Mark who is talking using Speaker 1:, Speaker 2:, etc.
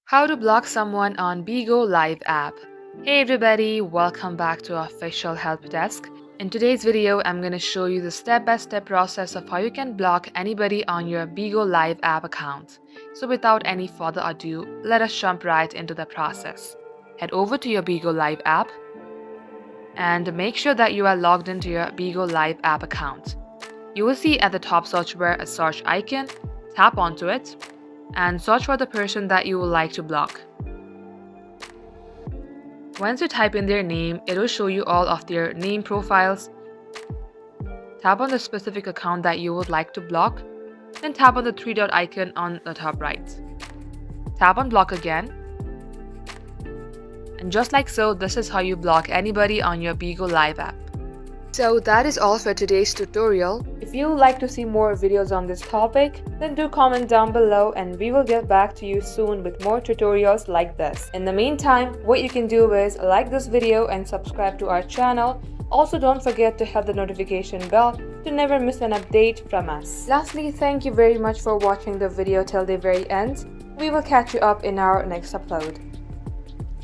Speaker 1: How to block someone on Bigo Live app. Hey everybody, welcome back to our official help desk. In today's video, I'm going to show you the step-by-step process of how you can block anybody on your Bigo Live app account. So without any further ado, let us jump right into the process. Head over to your Bigo Live app and make sure that you are logged into your Bigo Live app account. You will see at the top search bar a search icon. Tap onto it and search for the person that you would like to block. Once you type in their name, it will show you all of their name profiles. Tap on the specific account that you would like to block, then tap on the three-dot icon on the top right. Tap on block again. And just like so, this is how you block anybody on your Bigo Live app. So that is all for today's tutorial. If you would like to see more videos on this topic, then do comment down below and we will get back to you soon with more tutorials like this. In the meantime, what you can do is like this video and subscribe to our channel. Also, don't forget to hit the notification bell to never miss an update from us. Lastly, thank you very much for watching the video till the very end. We will catch you up in our next upload.